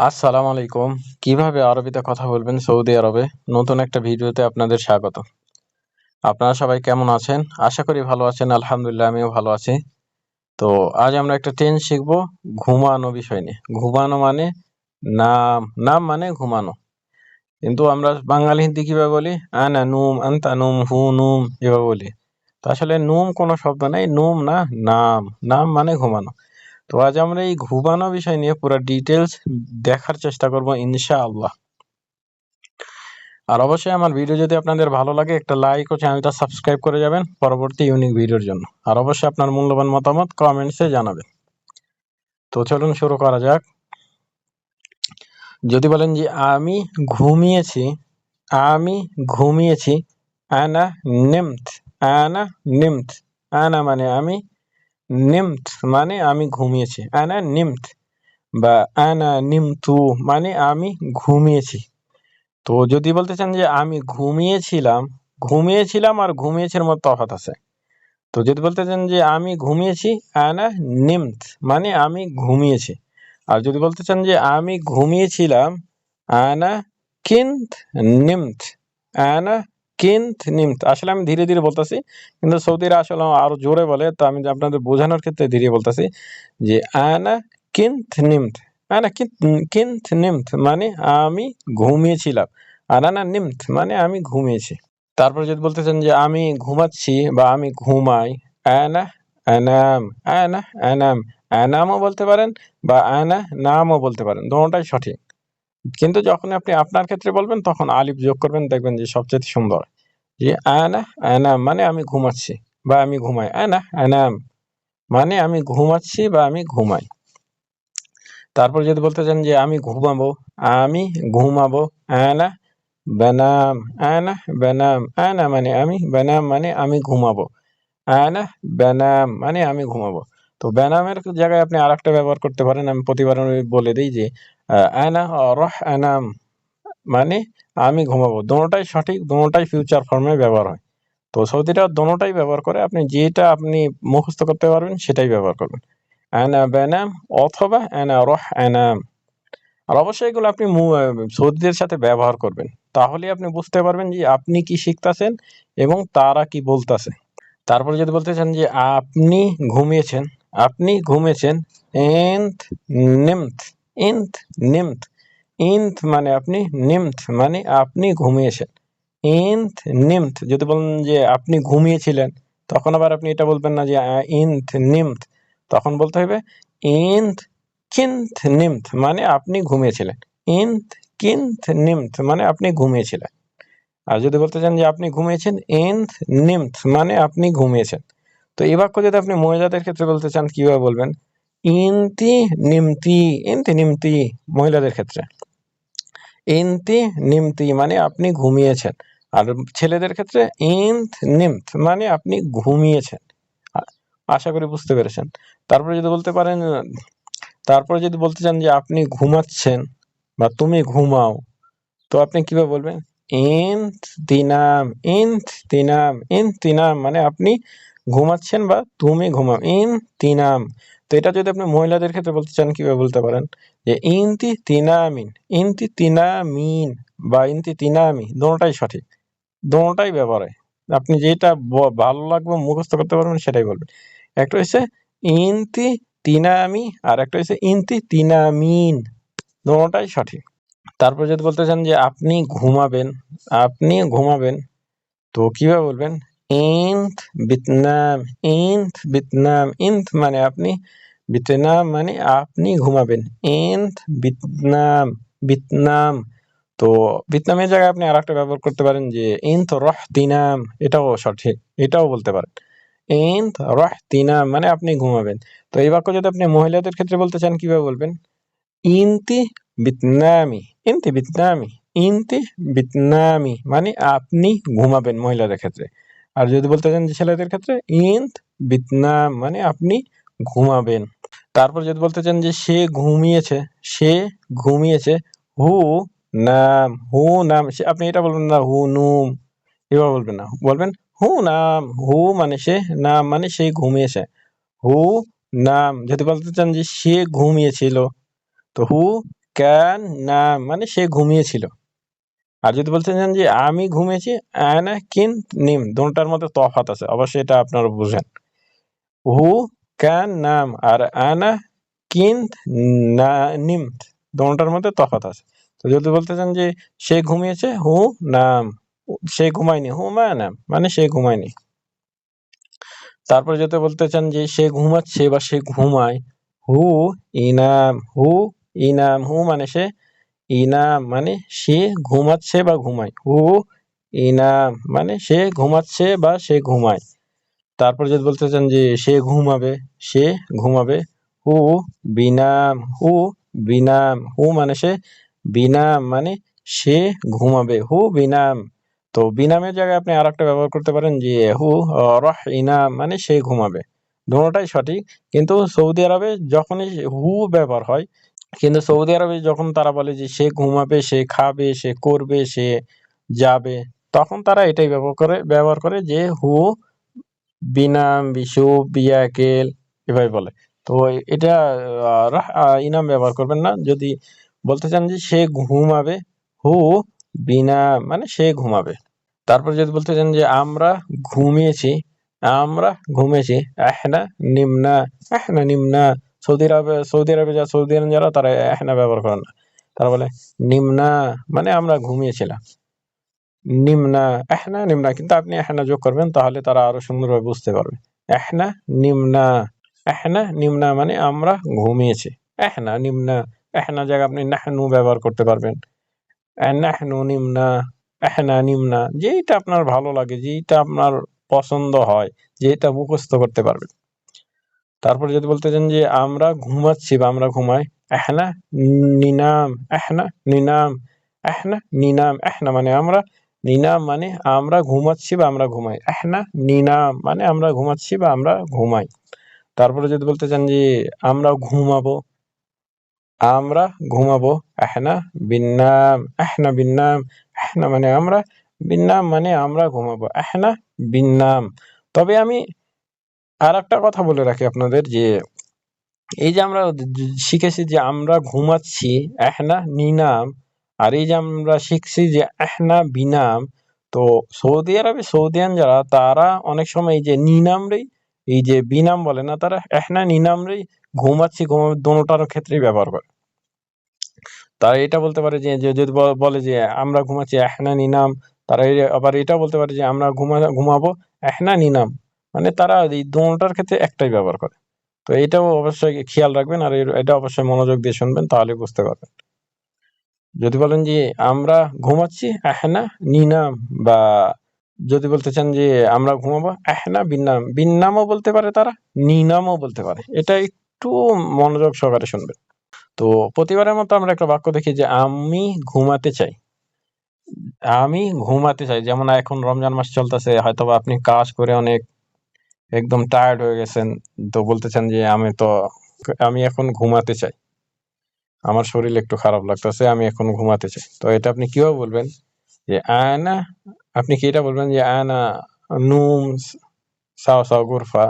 আসসালামু আলাইকুম। কিভাবে আরবিতে কথা বলবেন সৌদি আরবে? নতুন একটা ভিডিওতে আপনাদের স্বাগত। আপনারা সবাই কেমন আছেন? আশা করি ভালো আছেন। আলহামদুলিল্লাহ আমিও ভালো আছি। তো আজ আমরা একটা টেন্স শিখব ঘুমানো বিষয় নিয়ে। ঘুমানো মানে নাম, নাম মানে ঘুমানো। কিন্তু আমরা বাঙালি হিন্দি কিভাবে বলি? আনা নুম, আনতা নুম, হু নুম এভাবে বলি। তো আসলে নুম কোনো শব্দ নাই, নুম না নাম। নাম মানে ঘুমানো। তো আজ আমরা এই ঘুমানো বিষয় নিয়ে পুরা ডিটেইলস দেখার চেষ্টা করব ইনশাআল্লাহ। আর অবশ্যই আমার ভিডিও যদি আপনাদের ভালো লাগে একটা লাইক ও চ্যানেলটা সাবস্ক্রাইব করে যাবেন পরবর্তী ইউনিক ভিডিওর জন্য। আর অবশ্যই আপনার মূল্যবান মতামত কমেন্টসে জানাবেন। তো চলুন শুরু করা যাক। যদি বলেন যে আমি ঘুমিয়েছি, আমি ঘুমিয়েছি, আনা নিমত, আনা নিমত। আনা মানে আমি, নিমত মানে আমি ঘুমিয়েছি, আনা নিমত বা আনা নিমতু মানে আমি ঘুমিয়েছি। তো যদি বলতে চান যে আমি ঘুমিয়েছিলাম, ঘুমিয়েছিলাম আর ঘুমিয়েছির মধ্যে তফাৎ আছে। তো যদি বলতে চান যে আমি ঘুমিয়েছি, আনা নিমত মানে আমি ঘুমিয়েছি। আর যদি বলতে চান যে আমি ঘুমিয়েছিলাম, আনা কিন্ত নিমত, আনা কিন্ত নিমত। আসলে আমি ধীরে ধীরে বলতেছি, কিন্তু সৌদিরা আসলে আরো জোরে বলে, তো আমি আপনাদের বোঝানোর ক্ষেত্রে ধীরে বলতেছি যে আনা কিন্ত নিমত, আনা কিন্ত নিমত মানে আমি ঘুমিয়েছিলাম, আর আনা নিমত মানে আমি ঘুমিয়েছি। তারপর যদি বলতে চান যে আমি ঘুমাচ্ছি বা আমি ঘুমাই, আনা আনাম, আনা আনাম। আনামও বলতে পারেন বা আনা নামও বলতে পারেন, দোনোটাই সঠিক। কিন্তু যখন আপনি আপনার ক্ষেত্রে বলবেন তখন আলিফ যোগ করবেন, দেখবেন যে সবচেয়ে সুন্দর। যে আনা আনাম মানে আমি ঘুমাচ্ছি বা আমি ঘুমাই, আনা আনাম মানে আমি ঘুমাচ্ছি বা আমি ঘুমাই। তারপর যদি বলতে চান যে আমি ঘুমাবো, আমি ঘুমাবো, আনা বানাম, আনা বানাম। আনা মানে আমি, বানাম মানে আমি ঘুমাবো, আনা বানাম মানে আমি ঘুমাবো। তো বানামের জায়গায় আপনি আরেকটা ব্যবহার করতে পারেন। আমি প্রতিবার আমি বলে দিই যে আনা রাহ আনাম মানে আমি ঘুমাবো। দোনোটাই সঠিক, দোনোটাই ফিউচার ফর্মে ব্যবহার হয়। তো সৌদিরা দোনোটাই ব্যবহার করে। আপনি যেটা আপনি মুখস্থ করতে পারবেন সেটাই ব্যবহার করবেন। আনা বানাম অথবা আনা রাহ আনাম। আর অবশ্যই এগুলো আপনি সৌদিদের সাথে ব্যবহার করবেন। তাহলেই আপনি বুঝতে পারবেন যে আপনি কি শিখতাছেন এবং তারা কি বলতাছে। তারপরে যদি বলতে চান যে আপনি ঘুমিয়েছেন, আপনি ঘুমিয়েছেন, এন্থ নিমত, ইন্থ নিমত। ইন্থ মানে আপনি, নিমত মানে আপনি ঘুমিয়েছেন। ইন্থ নিমত। যদি বলেন যে আপনি ঘুমিয়েছিলেন, তখন আবার আপনি এটা বলবেন না যে ইন্থ নিমত। তখন বলতে হবে ইন্থ কিন্থ নিমত মানে আপনি ঘুমিয়েছিলেন। ইন্থ কিন্থ নিমত মানে আপনি ঘুমিয়েছিলেন। আর যদি বলতে চান যে আপনি ঘুমিয়েছেন, এন্থ নিমথ মানে আপনি ঘুমিয়েছেন। তো এই বাক্য যদি আপনি মহিলাদের ক্ষেত্রে বলতে চান কিভাবে বলবেন? ইনতি নিমতি, ইনতি নিমতি মহিলাদের ক্ষেত্রে। ইনতি নিমতি মানে আপনি ঘুমিয়েছেন। আর ছেলেদের ক্ষেত্রে ইনথ নিমথ মানে আপনি ঘুমিয়েছেন। আশা করি বুঝতে পেরেছেন। তারপরে যদি বলতে পারেন, তারপরে যদি বলতে চান যে আপনি ঘুমাচ্ছেন বা তুমি ঘুমাও, তো আপনি কিভাবে বলবেন? ইন্ত তিনাম, ইন্ত তিনাম, ইন্ত তিনাম মানে আপনি ঘুমাচ্ছেন বা তুমি ঘুমাও, ইন তিনাম। তো এটা যদি আপনি মহিলাদের ক্ষেত্রে বলতে চান কিভাবে বলতে পারেন? যে ইনতি তিনামিন, ইনতি তিনামিন বা ইনতি তিনামি, দোনোটাই সঠিক, দোনোটাই ব্যবহার হয়। আপনি যেটা ভালো লাগবে মুখস্থ করতে পারবেন সেটাই বলবেন। একটা হচ্ছে ইনতি তিনামি আর একটা হচ্ছে ইনতি তিনামিন, দোনোটাই সঠিক। তারপর যদি বলতে চান যে আপনি ঘুমাবেন, আপনি ঘুমাবেন, তো কিভাবে বলবেন? ইন্থ বিতনাম, ইন্থ বিতনাম। ইন্থ মানে আপনি, বিতনাম মানে আপনি ঘুমাবেন। ইন্থ বিতনাম, বিতনাম। তো ভিয়েতনামের জায়গায় আপনি আরেকটা ব্যবহার করতে পারেন যে ইন্থ রহতিনাম, এটাও সঠিক, এটাও বলতে পারেন। ইন্থ রহতিনাম মানে আপনি ঘুমাবেন। তো এই বাক্য যদি আপনি মহিলাদের ক্ষেত্রে বলতে চান কিভাবে বলবেন? ইনতি বিতনামি, ইনতি বিতনামি, ইনতি বিতনামি মানে আপনি ঘুমাবেন মহিলাদের ক্ষেত্রে। আর যদি বলতে চান যে ছেলেদের ক্ষেত্রে, ইন্ত বিতনাম মানে আপনি ঘুমাবেন। তারপর যদি বলতে চান যে সে ঘুমিয়েছে, সে ঘুমিয়েছে, হু নাম, হু নাম। আপনি এটা বলবেন না হু নুম, এভাবে বলবেন না, বলবেন হু নাম। হু মানে সে, নাম মানে সে ঘুমিয়েছে, হু নাম। যদি বলতে চান যে সে ঘুমিয়েছিল, তো হু কান নাম মানে সে ঘুমিয়েছিল। আর যদি বলতে চান যে আমি ঘুমিয়েছি, আনা কিন্ত নিম দুটোটার মধ্যে তফাৎ আছে, অবশ্যই এটা আপনারা বুঝেন। হু কান নাম আর আনা কিন্ত না নিমত দুটোটার মধ্যে তফাৎ আছে। তো যদি বলতে চান যে সে ঘুমিয়েছে, হু নাম, সে ঘুমায়নি, হু মা নাম মানে সে ঘুমায়নি। তারপর যদি বলতে চান যে সে ঘুমাচ্ছে বা সে ঘুমায়, হু ইনাম, হু ইনাম, হু মানে সে, ইনাম মানে সে ঘুমাচ্ছে বা ঘুমায়, হু ইনাম মানে সে ঘুমাচ্ছে বা সে ঘুমায়। তারপর যদি বলতে চান যে সে ঘুমাবে, সে ঘুমাবে, হু বিনাম, হু বিনাম, হু মানে সে, বিনাম মানে সে ঘুমাবে, হু বিনাম। তো বিনামের জায়গায় আপনি আরেকটা ব্যবহার করতে পারেন যে হু রহ ইনাম মানে সে ঘুমাবে। দুটোটাই সঠিক, কিন্তু সৌদি আরবে যখনই হু ব্যবহার হয়, কিন্তু সৌদি আরবে যখন তারা বলে যে সে ঘুমাবে, সে খাবে, সে করবে, সে যাবে, তখন তারা এটাই ব্যবহার করে যে হু বিনাম, বিশুব, বিয়াকেল এভাবে বলে। তো এটা ইনাম ব্যবহার করবেন না। যদি বলতে চান যে সে ঘুমাবে, হু বিনাম মানে সে ঘুমাবে। তারপর যদি বলতে চান যে আমরা ঘুমিয়েছি, আমরা ঘুমিয়েছি, এহনা নিমনা, এহনা নিমনা। সৌদি আরবে সৌদি আরব যারা তারা এহনা ব্যবহার করে না, তারা বলে নিমনা মানে আমরা ঘুমিয়েছিলাম, নিমনা, এহনা নিমনা। কিন্তু আপনি এহনা যোগ করবেন, তাহলে তারা আরো সুন্দরভাবে বুঝতে পারবে। এহনা নিমনা, এহনা নিমনা মানে আমরা ঘুমিয়েছি, এহনা নিমনা। এহনা জায়গায় আপনি নাহনু ব্যবহার করতে পারবেন, নাহনু নিমনা, এহনা নিমনা, যেইটা আপনার ভালো লাগে, যেইটা আপনার পছন্দ হয়, যেটা মুখস্থ করতে পারবেন। তারপরে যদি বলতে চান যে আমরা ঘুমাচ্ছি বা আমরা ঘুমাই, এহনা নিনাম, এহনা নিনাম, এহনা নিনাম। এহনা মানে আমরা, নিনাম মানে আমরা ঘুমাচ্ছি বা আমরা ঘুমাই, এহনা নিনাম মানে আমরা ঘুমাচ্ছি বা আমরা ঘুমাই। তারপরে যদি বলতে চান যে আমরা ঘুমাবো, আমরা ঘুমাবো, এহনা বিন্নাম, এহনা বিন্নাম। এহনা মানে আমরা, বিন্নাম মানে আমরা ঘুমাবো, এহনা বিন্নাম। তবে আমি আরেকটা কথা বলে রাখি আপনাদের যে এই যে আমরা শিখেছি যে আমরা ঘুমাচ্ছি, এহনা নিনাম, আর এই যে আমরা শিখছি যে এহনা বিনাম। তো সৌদি আরবে সৌদিয়ান যারা, তারা অনেক সময় এই যে নিনামরেই, এই যে বিনাম বলে না, তারা এহনা নিনামরেই ঘুমাচ্ছি ঘুমাবে দোনোটার ক্ষেত্রেই ব্যবহার করে। তারা এটা বলতে পারে যে যদি বলে যে আমরা ঘুমাচ্ছি এহনা নিনাম, তারা আবার এটাও বলতে পারে যে আমরা ঘুমাবো এহনা নিনাম, মানে তারা এই দোনোটার ক্ষেত্রে একটাই ব্যবহার করে। তো এটাও অবশ্যই খেয়াল রাখবেন, আর এটা অবশ্যই মনোযোগ দিয়ে শুনবেন, তাহলে বুঝতে পারবেন। যদি বলেন যে আমরা ঘুমাচ্ছি এহনা নিনাম, বা যদি বলতে চান যে আমরা ঘুমাবো এহনা বিন্নাম, বিন্নামও বলতে পারে তারা, নিনামও বলতে পারে। এটা একটু মনোযোগ সহকারে শুনবেন। তো প্রতিবারের মতো আমরা একটা বাক্য দেখি যে আমি ঘুমাতে চাই, আমি ঘুমাতে চাই। যেমন এখন রমজান মাস চলতেছে, হয়তোবা আপনি কাজ করে অনেক একদম টায়ার্ড হয়ে গেছেন, তো বলতেছেন যে আমি এখন ঘুমাতে চাই, আমার শরীর একটু খারাপ লাগতেছে, আমি এখন ঘুমাতে চাই। তো এটা আপনি কিভাবে বলবেন যে আনা, আপনি কি এটা বলবেন যে আনা নুম সাও সাও গুরফা,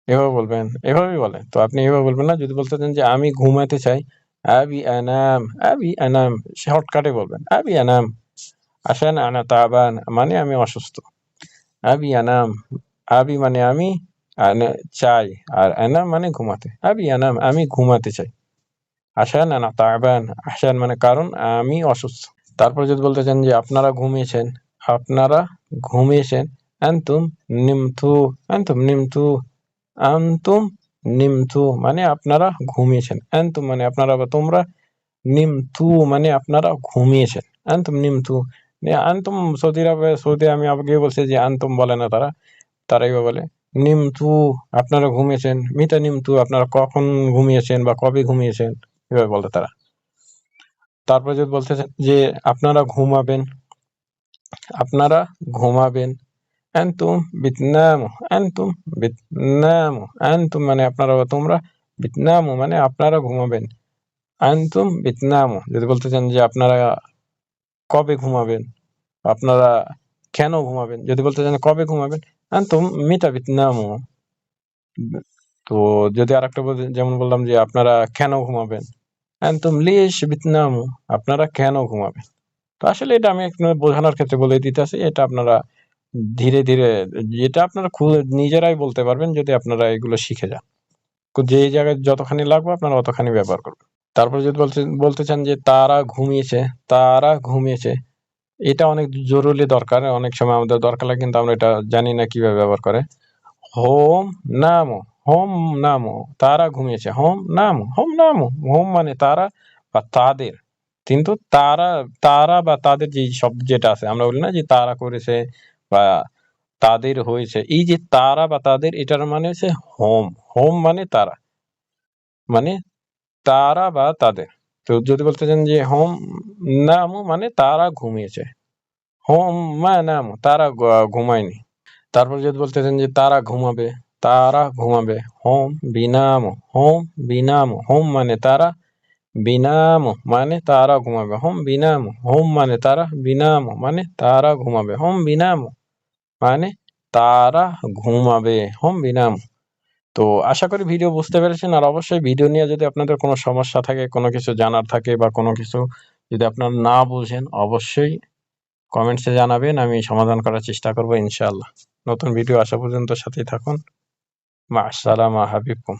এভাবে বলবেন, এভাবেই বলেন। তো আপনি এভাবে বলবেন না। যদি বলতে চান যে আমি ঘুমাতে চাই, আবি আনাম, আবি আনাম, শর্টকাটে বলবেন আবি আনাম। আসান আনা তাবান মানে আমি অসুস্থ, আবি আনাম, আবি মানে আমি, আনা চাই, আর আনাম মানে ঘুমাতে, আবি আনাম আমি ঘুমাতে চাই, আসান আনা তাবান, আসান মানে কারণ, আমি অসুস্থ। তারপর যদি বলতে চান যে আপনারা ঘুমিয়েছেন, আপনারা ঘুমিয়েছেন, আনতুম নিমতু, আনতুম নিমতু, আনতুম নিমতু মানে আপনারা ঘুমিয়েছেন, আনতুম মানে আপনারা বা তোমরা, নিমতু মানে আপনারা ঘুমিয়েছেন, আনতুম নিমতু। আনতুম সৌদি আমি আগে বলছি যে আনতুম বলে না তারা, তারা এইভাবে বলে নিমতু আপনারা ঘুমিয়েছেন, মিতা নিমতু আপনারা কখন ঘুমিয়েছেন বা কবে ঘুমিয়েছেন, এভাবে বলে তারা। তারপর যদি বলতেছেন যে আপনারা ঘুমাবেন, আপনারা ঘুমাবেন, আনতুম বিতনামু, আনতুম বিতনামু, আনতুম মানে আপনারা বা তোমরা, বিতনামু মানে আপনারা ঘুমাবেন, আনতুম বিতনামু। যদি বলতে চান যে আপনারা কবে ঘুমাবেন, আপনারা কেন ঘুমাবেন, যদি বলতে চান কবে ঘুমাবেন, আনতুম মিতা বিতনামু। তো যদি আরেকটা যেমন বললাম যে আপনারা কেন ঘুমাবেন, আনতুম লিশ বিতনামু, আপনারা কেন ঘুমাবেন? তো আসলে এটা আমি আপনাদের বোঝানোর ক্ষেত্রে বলে দিতেছি। এটা আপনারা ধীরে, ধীরে যেটা আপনারা নিজেরাই বলতে পারবেন যদি আপনারা এগুলো শিখে যান। যে জায়গায় যতখানি লাগবে আপনারা অতখানি ব্যবহার করবেন। তারপর যদি বলতে চান যে তারা ঘুমিয়েছে, তারা ঘুমিয়েছে। এটা অনেক জরুরি দরকার। অনেক সময় আমাদের দরকার লাগে কিন্তু আমরা এটা জানি না কিভাবে ব্যবহার করে। হোম নামো, হোম নামো, তারা ঘুমিয়েছে। হোম নামো, হোম নামো। হোম মানে তারা বা তাদের। কিন্তু তারা তারা বা তাদের যে শব্দ যেটা আছে আমরা বলি না যে তারা করেছে বা তাদের হয়েছে। এই যে তারা বা তাদের এটার মানে হচ্ছে হোম। হোম মানে তারা। মানে তারা বা তাদের। তো যদি বলতে চান যে হোম নামো মানে তারা ঘুমিয়েছে। হোম নামো তারা ঘুমায়নি। তারপর যদি বলতে চান যে তারা ঘুমাবে, তারা ঘুমাবে। হোম বিনামো, হোম বিনামো। হোম মানে তারা, বিনামো মানে তারা ঘুমাবে। হোম বিনামো। হোম মানে তারা, বিনামো মানে তারা ঘুমাবে। হোম বিনামো মানে তারা ঘুমাবে। হোম বিনামো। তো আশা করি ভিডিও বুঝতে পেরেছেন। আর অবশ্যই ভিডিও নিয়ে যদি আপনাদের কোনো সমস্যা থাকে, কোনো কিছু জানার থাকে বা কোনো কিছু যদি আপনারা না বুঝেন অবশ্যই কমেন্টসে জানাবেন। আমি সমাধান করার চেষ্টা করব ইনশাআল্লাহ। নতুন ভিডিও আসা পর্যন্ত সাথেই থাকুন। মা আসসালামা হাবিবকুম।